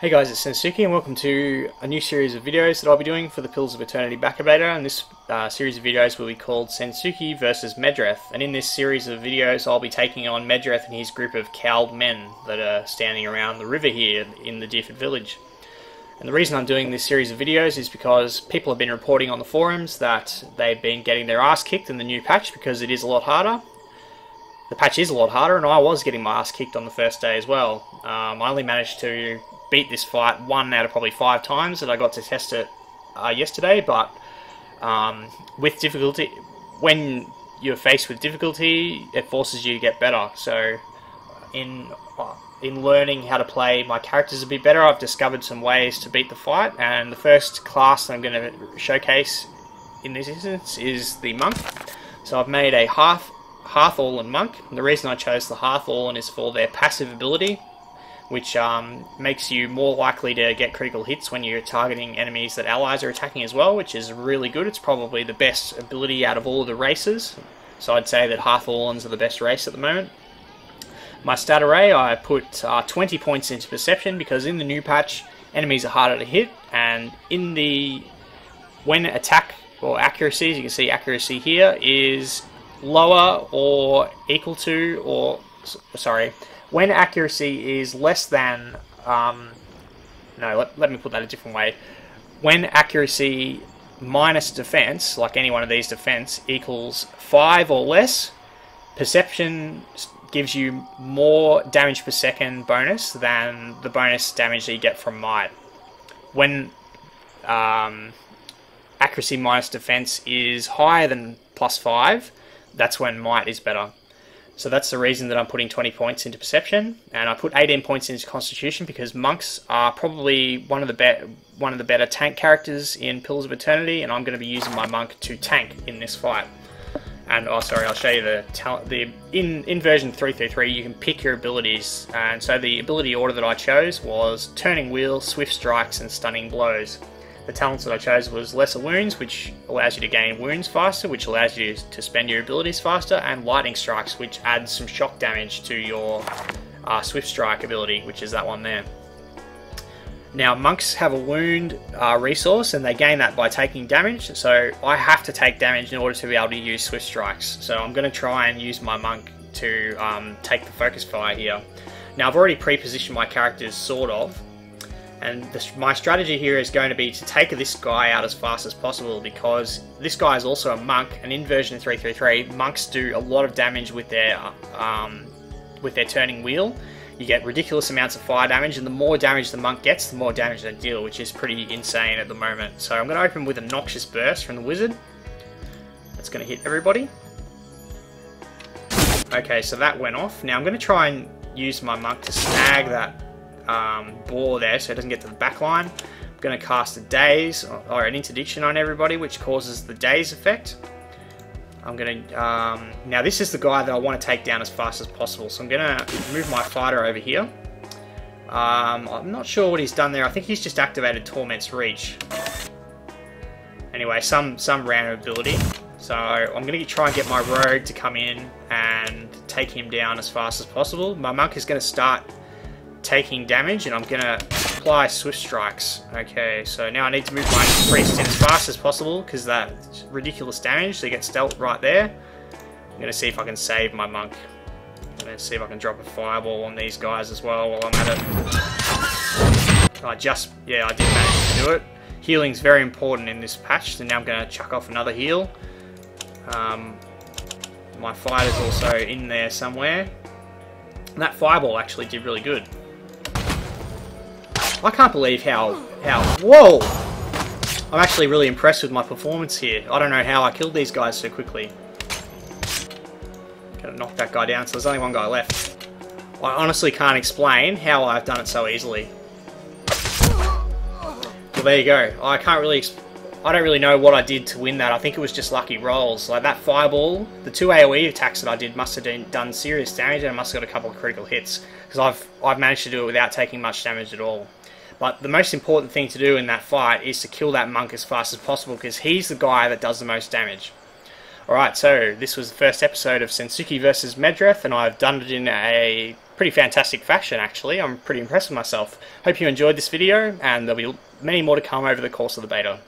Hey guys, it's Sensuki and welcome to a new series of videos that I'll be doing for the Pillars of Eternity Backup Beta, and this series of videos will be called Sensuki versus Medreth. And in this series of videos I'll be taking on Medreth and his group of cowled men that are standing around the river here in the Deerford village. And the reason I'm doing this series of videos is because people have been reporting on the forums that they've been getting their ass kicked in the new patch because it is a lot harder. The patch is a lot harder, and I was getting my ass kicked on the first day as well. I only managed to beat this fight 1 out of probably 5 times that I got to test it yesterday, but with difficulty, when you're faced with difficulty, it forces you to get better. So in learning how to play my characters a bit better, I've discovered some ways to beat the fight, and the first class that I'm going to showcase in this instance is the monk. So I've made a Hearth Orlan monk, and the reason I chose the Hearth Orlan is for their passive ability, which makes you more likely to get critical hits when you're targeting enemies that allies are attacking as well, which is really good. It's probably the best ability out of all of the races, so I'd say that Hearth Orlans are the best race at the moment. My stat array, I put 20 points into Perception because in the new patch enemies are harder to hit, and when attack or accuracy, as you can see accuracy here, is lower or equal to, or sorry, when accuracy is less than, let me put that a different way. When accuracy minus defense, like any one of these defense, equals 5 or less, Perception gives you more damage per second bonus than the bonus damage that you get from Might. When accuracy minus defense is higher than +5, that's when Might is better. So that's the reason that I'm putting 20 points into Perception, and I put 18 points into Constitution because monks are probably one of the better tank characters in Pillars of Eternity, and I'm going to be using my monk to tank in this fight. And I'll show you the talent. In version 333, you can pick your abilities, and so the ability order that I chose was Turning Wheel, Swift Strikes, and Stunning Blows. The talents that I chose was Lesser Wounds, which allows you to gain wounds faster, which allows you to spend your abilities faster, and Lightning Strikes, which adds some shock damage to your Swift Strike ability, which is that one there. Now, monks have a wound resource, and they gain that by taking damage, so I have to take damage in order to be able to use Swift Strikes. So I'm going to try and use my monk to take the focus fire here. Now, I've already pre-positioned my characters, sort of, and my strategy here is going to be to take this guy out as fast as possible, because this guy is also a monk, and in version 333, monks do a lot of damage with their turning wheel. You get ridiculous amounts of fire damage, and the more damage the monk gets, the more damage they deal, which is pretty insane at the moment. So I'm going to open with a Noxious Burst from the wizard. That's going to hit everybody. Okay, so that went off. Now I'm going to try and use my monk to snag that boar there so it doesn't get to the back line. I'm going to cast a Daze or an Interdiction on everybody, which causes the Daze effect. I'm going to now this is the guy that I want to take down as fast as possible, so I'm going to move my fighter over here. I'm not sure what he's done there. I think he's just activated Torment's Reach. Anyway, some random ability. So I'm going to try and get my rogue to come in and take him down as fast as possible. My monk is going to start taking damage, and I'm going to apply Swift Strikes. Okay, so now I need to move my priest in as fast as possible because that's ridiculous damage. So you get stealth right there. I'm going to see if I can save my monk. I'm going to see if I can drop a fireball on these guys as well while I'm at it. I did manage to do it. Healing's very important in this patch, so now I'm going to chuck off another heal. My fighter's also in there somewhere. And that fireball actually did really good. I can't believe whoa! I'm actually really impressed with my performance here. I don't know how I killed these guys so quickly. Gotta knock that guy down, so there's only one guy left. I honestly can't explain how I've done it so easily. Well, there you go. I don't really know what I did to win that. I think it was just lucky rolls. Like that fireball, the 2 AoE attacks that I did must have done serious damage, and I must have got a couple of critical hits, because I've managed to do it without taking much damage at all. But the most important thing to do in that fight is to kill that monk as fast as possible, because he's the guy that does the most damage. Alright, so this was the first episode of Sensuki versus Medreth, and I've done it in a pretty fantastic fashion actually. I'm pretty impressed with myself. Hope you enjoyed this video, and there'll be many more to come over the course of the beta.